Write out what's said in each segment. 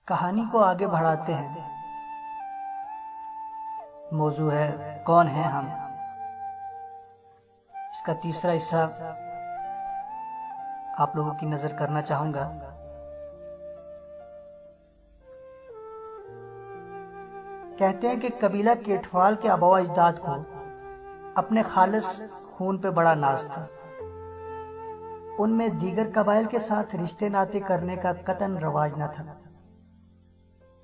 کہانی کو آگے بڑھاتے ہیں۔ موضوع ہے کون ہیں ہم۔ اس کا تیسرا حصہ آپ لوگوں کی نظر کرنا چاہوں گا۔ کہتے ہیں کہ قبیلہ کیٹوال کے آباء و اجداد کو اپنے خالص خون پہ بڑا ناز تھا۔ ان میں دیگر قبائل کے ساتھ رشتے ناطے کرنے کا قطعاً رواج نہ تھا،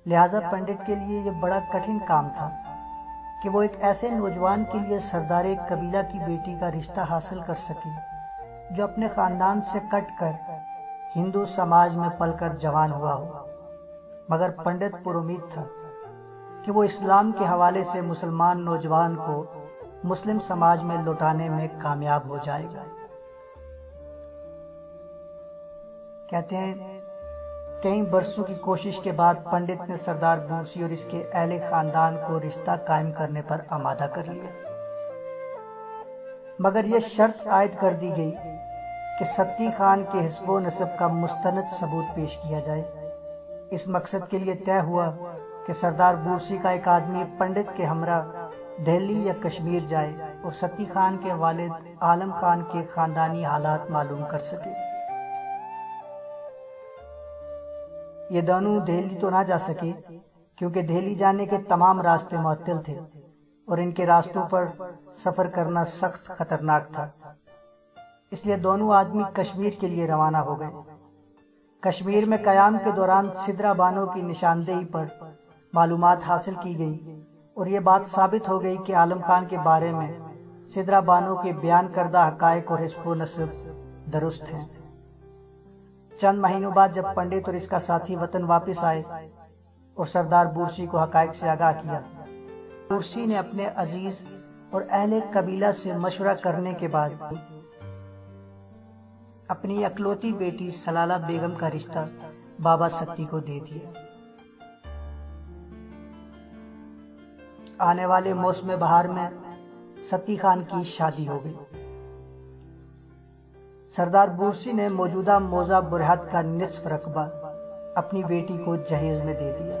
لہذا پنڈت کے لیے یہ بڑا کٹھن کام تھا کہ وہ ایک ایسے نوجوان کے لیے سردار ایک قبیلہ کی بیٹی کا رشتہ حاصل کر سکے جو اپنے خاندان سے کٹ کر ہندو سماج میں پل کر جوان ہوا ہو، مگر پنڈت پر امید تھا کہ وہ اسلام کے حوالے سے مسلمان نوجوان کو مسلم سماج میں لوٹانے میں کامیاب ہو جائے گا۔ کہتے ہیں کئی برسوں کی کوشش کے بعد پنڈت نے سردار بورسی اور اس کے اہل خاندان کو رشتہ قائم کرنے پر آمادہ کر لیا، مگر یہ شرط عائد کر دی گئی کہ ستی خان کے حسب و نسب کا مستند ثبوت پیش کیا جائے۔ اس مقصد کے لیے طے ہوا کہ سردار بورسی کا ایک آدمی پنڈت کے ہمراہ دہلی یا کشمیر جائے اور ستی خان کے والد عالم خان کے خاندانی حالات معلوم کر سکے۔ یہ دونوں دہلی تو نہ جا سکے کیونکہ دہلی جانے کے تمام راستے معطل تھے اور ان کے راستوں پر سفر کرنا سخت خطرناک تھا، اس لیے دونوں آدمی کشمیر کے لیے روانہ ہو گئے۔ کشمیر میں قیام کے دوران سدرا بانو کی نشاندہی پر معلومات حاصل کی گئی اور یہ بات ثابت ہو گئی کہ عالم خان کے بارے میں سدرا بانو کے بیان کردہ حقائق اور حسب و نسب درست ہیں۔ چند مہینوں بعد جب پنڈت اور اس کا ساتھی وطن واپس آئے اور سردار بورسی کو حقائق سے آگاہ کیا، بورسی نے اپنے عزیز اور اہل قبیلہ سے مشورہ کرنے کے بعد اپنی اکلوتی بیٹی سلالہ بیگم کا رشتہ بابا ستی کو دے دیا۔ آنے والے موسم بہار میں ستی خان کی شادی ہو گئی۔ سردار بورسی نے موجودہ موضع برہت کا نصف رقبہ اپنی بیٹی کو جہیز میں دے دیا۔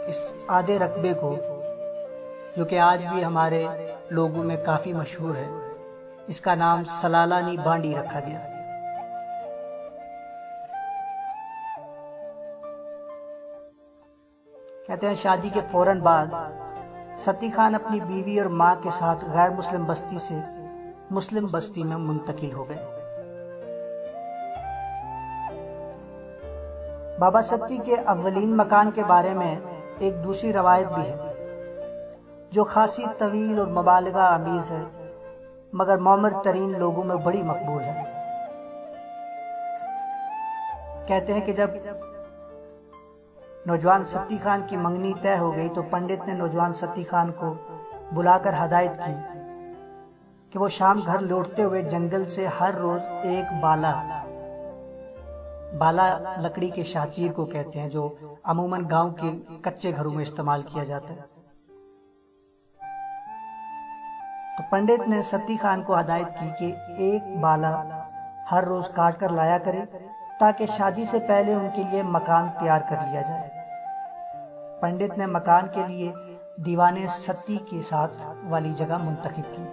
اس آدھے رقبے کو، جو کہ آج بھی ہمارے لوگوں میں کافی مشہور ہے، اس کا نام سلالانی بانڈی رکھا گیا۔ کہتے ہیں شادی کے فوراً بعد ستی خان اپنی بیوی اور ماں کے ساتھ غیر مسلم بستی سے مسلم بستی میں منتقل ہو گئے۔ بابا ستی کے اولین مکان کے بارے میں ایک دوسری روایت بھی ہے جو خاصی طویل اور مبالغہ آمیز ہے، مگر معمر ترین لوگوں میں بڑی مقبول ہے۔ کہتے ہیں کہ جب نوجوان ستی خان کی منگنی طے ہو گئی تو پنڈت نے نوجوان ستی خان کو بلا کر ہدایت کی کہ وہ شام گھر لوٹتے ہوئے جنگل سے ہر روز ایک بالا لکڑی کے شاتیر کو کہتے ہیں، جو عموماً گاؤں کے کچے گھروں میں استعمال کیا جاتا ہے۔ تو پنڈت نے ستی خان کو ہدایت کی کہ ایک بالا ہر روز کاٹ کر لایا کرے تاکہ شادی سے پہلے ان کے لیے مکان تیار کر لیا جائے۔ پنڈت نے مکان کے لیے دیوان ستی کے ساتھ والی جگہ منتخب کی۔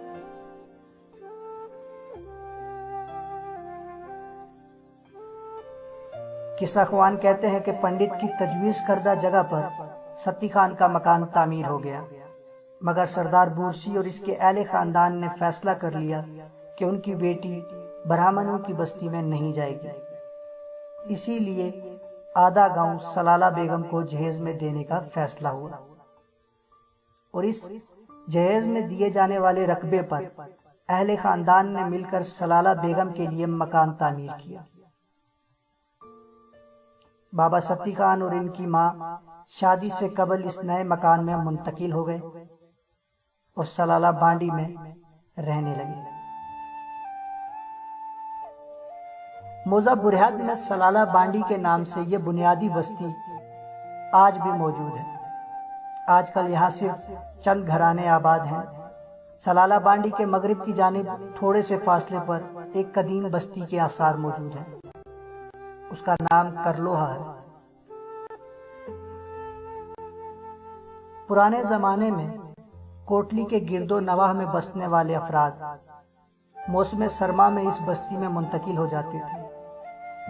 قصہ خوان کہتے ہیں کہ پنڈت کی تجویز کردہ جگہ پر ستی خان کا مکان تعمیر ہو گیا، مگر سردار بورسی اور اس کے اہل خاندان نے فیصلہ کر لیا کہ ان کی بیٹی برہمنوں کی بستی میں نہیں جائے گی، اسی لیے آدھا گاؤں سلالہ بیگم کو جہیز میں دینے کا فیصلہ ہوا اور اس جہیز میں دیے جانے والے رقبے پر اہل خاندان نے مل کر سلالہ بیگم کے لیے مکان تعمیر کیا۔ بابا ستی خان اور ان کی ماں شادی سے قبل اس نئے مکان میں منتقل ہو گئے اور سلالہ بانڈی میں رہنے لگے۔ موضع برہت میں سلالہ بانڈی کے نام سے یہ بنیادی بستی آج بھی موجود ہے۔ آج کل یہاں صرف چند گھرانے آباد ہیں۔ سلالہ بانڈی کے مغرب کی جانب تھوڑے سے فاصلے پر ایک قدیم بستی کے آثار موجود ہیں، اس کا نام کرلوہا ہے۔ پرانے زمانے میں کوٹلی کے گرد و نواح میں بسنے والے افراد موسم سرما میں اس بستی میں منتقل ہو جاتے تھے،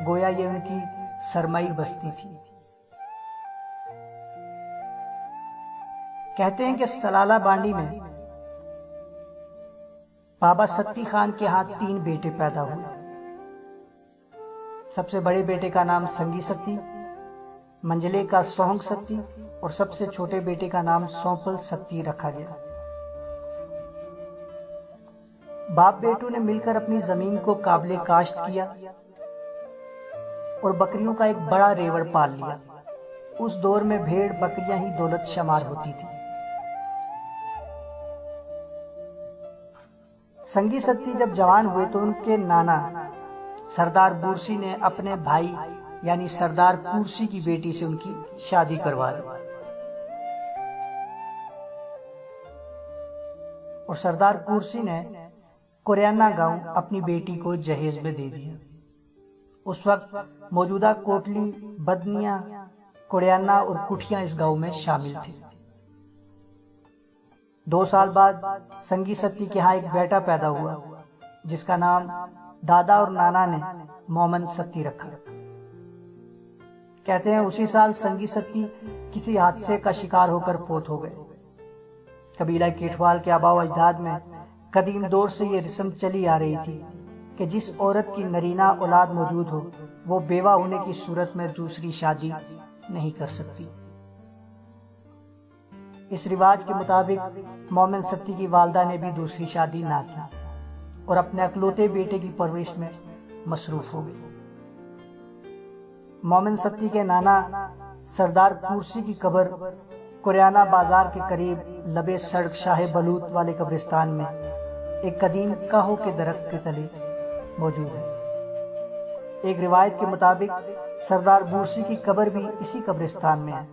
گویا یہ ان کی سرمائی بستی تھی۔ کہتے ہیں کہ سلالہ بانڈی میں بابا ستی خان کے ہاں 3 بیٹے پیدا ہوئے۔ سب سے بڑے بیٹے کا نام سنگی ستی، منجلے کا سونگ ستی اور سب سے چھوٹے بیٹے کا نام سونپل ستی رکھا گیا۔ باپ بیٹوں نے مل کر اپنی زمین کو قابل کاشت کیا اور بکریوں کا ایک بڑا ریوڑ پال لیا۔ اس دور میں بھیڑ بکریاں ہی دولت شمار ہوتی تھی۔ سنگی ستی جب جوان ہوئے تو ان کے نانا سردار بورسی نے اپنے بھائی یعنی سردار پورسی کی بیٹی سے ان کی شادی کروا دی اور سردار پورسی نے کوریانہ گاؤں اپنی بیٹی کو جہیز میں دے دیا۔ اس وقت موجودہ کوٹلی، بدنیاں، کوریانہ اور کٹھیاں اس گاؤں میں شامل تھے۔ 2 سال بعد سنگی ستی کے ہاں ایک بیٹا پیدا ہوا جس کا نام دادا اور نانا نے مومن ستی رکھا۔ کہتے ہیں اسی سال سنگی ستی کسی حادثے کا شکار ہو کر فوت ہو گئے۔ قبیلہ کیٹوال کے آباء و اجداد میں قدیم دور سے یہ رسم چلی آ رہی تھی کہ جس عورت کی نرینہ اولاد موجود ہو وہ بیوہ ہونے کی صورت میں دوسری شادی نہیں کر سکتی۔ اس رواج کے مطابق مومن ستی کی والدہ نے بھی دوسری شادی نہ کی اور اپنے اکلوتے بیٹے کی پرورش میں مصروف ہو گئی۔ مومن ستی کے نانا سردار پورسی کی قبر کوریانہ بازار کے قریب لبے سڑک شاہ بلوت والے قبرستان میں ایک قدیم کاہو کے درخت کے تلے موجود ہے۔ ایک روایت کے مطابق سردار بورسی کی قبر بھی اسی قبرستان میں ہے،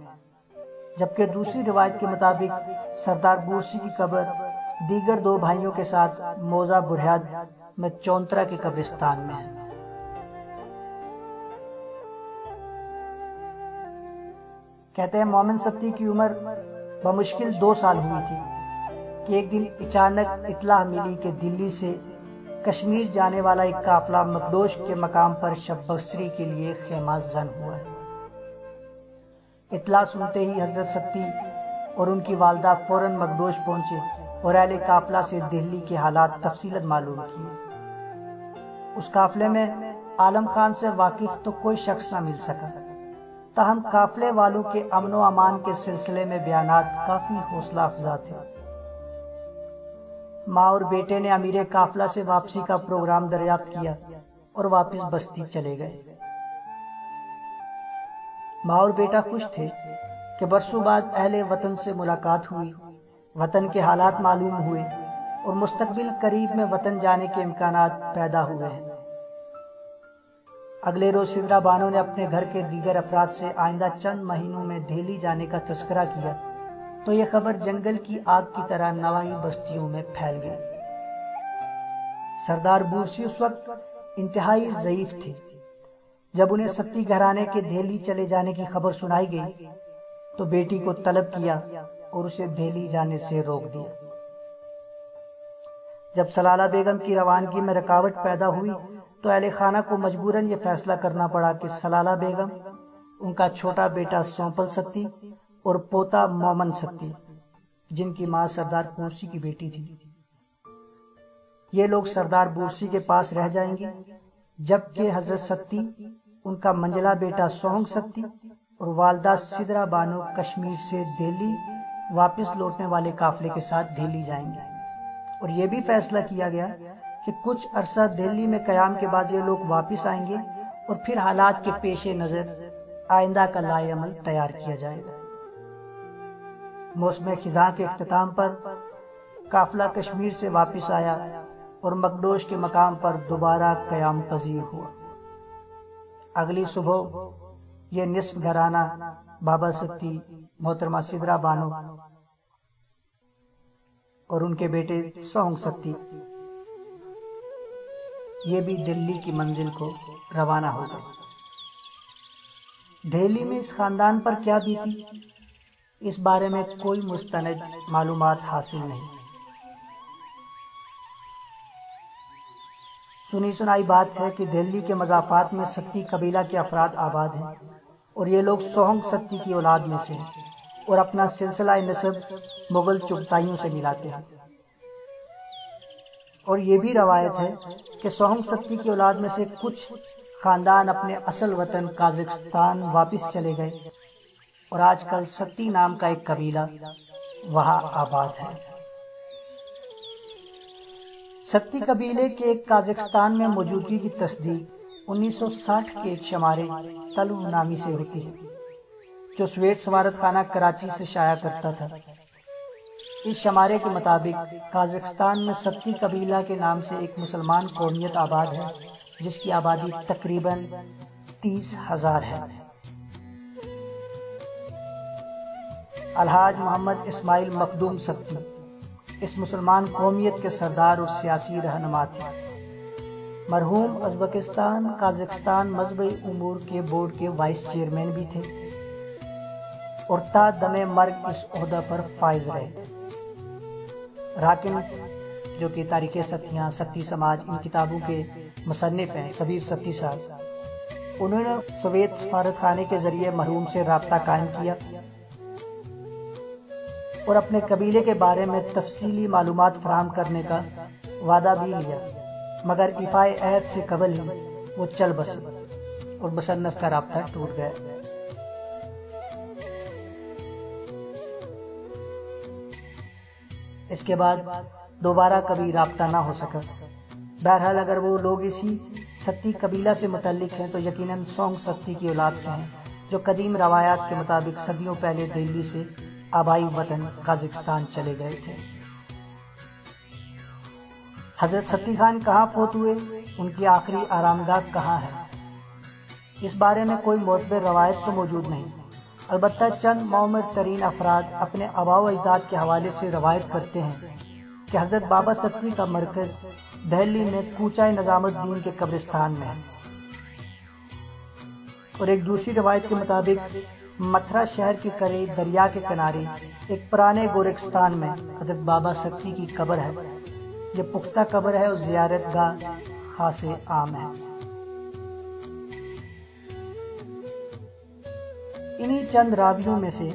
جبکہ دوسری روایت کے مطابق سردار بورسی کی قبر دیگر 2 بھائیوں کے ساتھ موزہ بریاد میں چونترا کے قبرستان میں ہے۔ کہتے ہیں مومن ستی کی عمر بمشکل 2 سال ہوئی تھی کہ ایک دن اچانک اطلاع ملی کہ دلی سے کشمیر جانے والا ایک قافلہ مکدوش کے مقام پر شب بسری کے لیے خیمہ زن ہوا ہے۔ اطلاع سنتے ہی حضرت ستی اور ان کی والدہ فوراً مکدوش پہنچے اور اہل قافلہ سے دہلی کے حالات تفصیلاً معلوم کیے۔ اس قافلے میں عالم خان سے واقف تو کوئی شخص نہ مل سکا، تاہم قافلے والوں کے امن و امان کے سلسلے میں بیانات کافی حوصلہ افزا تھے۔ ماں اور بیٹے نے امیر قافلہ سے واپسی کا پروگرام دریافت کیا اور واپس بستی چلے گئے۔ ماں اور بیٹا خوش تھے کہ برسوں بعد اہل وطن سے ملاقات ہوئی، وطن کے حالات معلوم ہوئے اور مستقبل قریب میں وطن جانے کے امکانات پیدا ہوئے ہیں۔ اگلے روز سدرا بانو نے اپنے گھر کے دیگر افراد سے آئندہ چند مہینوں میں دہلی جانے کا تذکرہ کیا تو یہ خبر جنگل کی آگ کی طرح نواحی بستیوں میں پھیل گئی۔ سردار بورسی اس وقت انتہائی ضعیف تھے۔ جب انہیں ستی گھرانے کے دہلی چلے جانے کی خبر سنائی گئی تو بیٹی کو طلب کیا اور اسے دہلی جانے سے روک دیا۔ جب سلالہ بیگم کی روانگی میں رکاوٹ پیدا ہوئی تو اہل خانہ کو مجبوراً یہ فیصلہ کرنا پڑا کہ سلالہ بیگم، ان کا چھوٹا بیٹا سونپل ستی اور پوتا مومن ستی، جن کی ماں سردار پورسی کی بیٹی تھی، یہ لوگ سردار بورسی کے پاس رہ جائیں گے، جبکہ حضرت ستی، ان کا منجلا بیٹا سونگ ستی اور والدہ سدرا بانو کشمیر سے دہلی واپس لوٹنے والے قافلے کے ساتھ دہلی جائیں گے۔ اور یہ بھی فیصلہ کیا گیا کہ کچھ عرصہ دہلی میں قیام کے بعد یہ لوگ واپس آئیں گے اور پھر حالات کے پیش نظر آئندہ کا لائحہ عمل تیار کیا جائے گا۔ موسم خزاں کے اختتام پر قافلہ کشمیر سے واپس آیا اور مکدوش کے مقام پر دوبارہ قیام پذیر ہوا۔ اگلی صبح یہ نصف گھرانہ بابا ستی، محترمہ سدرا بانو اور ان کے بیٹے سونگ ستی، یہ بھی دلی کی منزل کو روانہ ہو گئے۔ دہلی میں اس خاندان پر کیا بیتی اس بارے میں کوئی مستند معلومات حاصل نہیں۔ سنی سنائی بات ہے کہ دہلی کے مضافات میں ستی قبیلہ کے افراد آباد ہیں، اور یہ لوگ سوہنگ ستی کی اولاد میں سے ہیں اور اپنا سلسلہ نسب مغل چغتائیوں سے ملاتے ہیں۔ اور یہ بھی روایت ہے کہ سوہنگ ستی کی اولاد میں سے کچھ خاندان اپنے اصل وطن قازقستان واپس چلے گئے، اور آج کل ستی نام کا ایک قبیلہ وہاں آباد ہے۔ ستی قبیلے کے ایک قازقستان میں موجودگی کی تصدیق 1960 کے ایک شمارے تلو نامی سے ہوتی ہے، جو سویٹ سفارت خانہ کراچی سے شائع کرتا تھا۔ اس شمارے کے مطابق قازقستان میں ستی قبیلہ کے نام سے ایک مسلمان قومیت آباد ہے، جس کی آبادی تقریباً 30,000 ہے۔ الحاج محمد اسماعیل مخدوم ستی اس مسلمان قومیت کے سردار اور سیاسی رہنما تھے۔ مرحوم ازبکستان قازقستان مذہبی امور کے بورڈ کے وائس چیئرمین بھی تھے اور تا دم مرگ اس عہدہ پر فائز رہے۔ راکن جو کہ تاریخ ستیاں، ستی سماج، ان کتابوں کے مصنف ہیں، سبیر ستی صاحب، انہوں نے سوویت سفارت خانے کے ذریعے مرحوم سے رابطہ قائم کیا اور اپنے قبیلے کے بارے میں تفصیلی معلومات فراہم کرنے کا وعدہ بھی لیا، مگر ایفائے عہد سے قبل ہی وہ چل بسے اور مصنف کا رابطہ ٹوٹ گیا۔ اس کے بعد دوبارہ کبھی رابطہ نہ ہو سکا۔ بہرحال اگر وہ لوگ اسی ستی قبیلہ سے متعلق ہیں تو یقیناً سونگ ستی کی اولاد سے ہیں، جو قدیم روایات کے مطابق صدیوں پہلے دہلی سے آبائی وطن قازقستان چلے گئے تھے۔ حضرت ستی خان کہاں فوت ہوئے، ان کی آخری آرامگاہ کہاں ہے، اس بارے میں کوئی معتبر روایت تو موجود نہیں، البتہ چند معمر ترین افراد اپنے آباء و اجداد کے حوالے سے روایت کرتے ہیں کہ حضرت بابا ستی کا مرکز دہلی میں کوچہ نظام الدین کے قبرستان میں ہے، اور ایک دوسری روایت کے مطابق متھرا شہر کے قریب دریا کے کنارے ایک پرانے گورکستان میں حضرت بابا ستی کی قبر ہے۔ یہ پختہ قبر ہے اور زیارت گاہ خاص عام ہے۔ انہی چند راویوں میں سے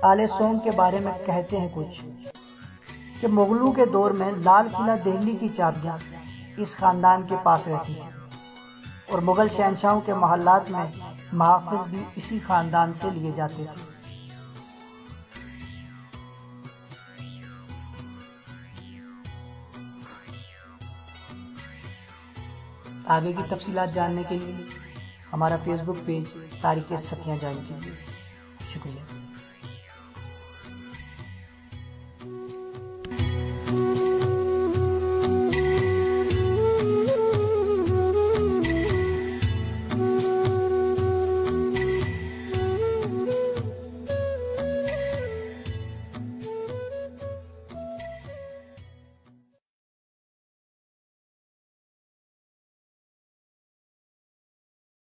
آل سونگ کے بارے میں کہتے ہیں کچھ کہ مغلوں کے دور میں لال قلعہ دہلی کی چابیاں اس خاندان کے پاس رہتی تھیں، اور مغل شہنشاہوں کے محلات میں محافظ بھی اسی خاندان سے لیے جاتے تھے۔ آگے کی تفصیلات جاننے کے لیے ہمارا فیس بک پیج تاریخ ستیاں جوائن کیجیے۔ شکریہ۔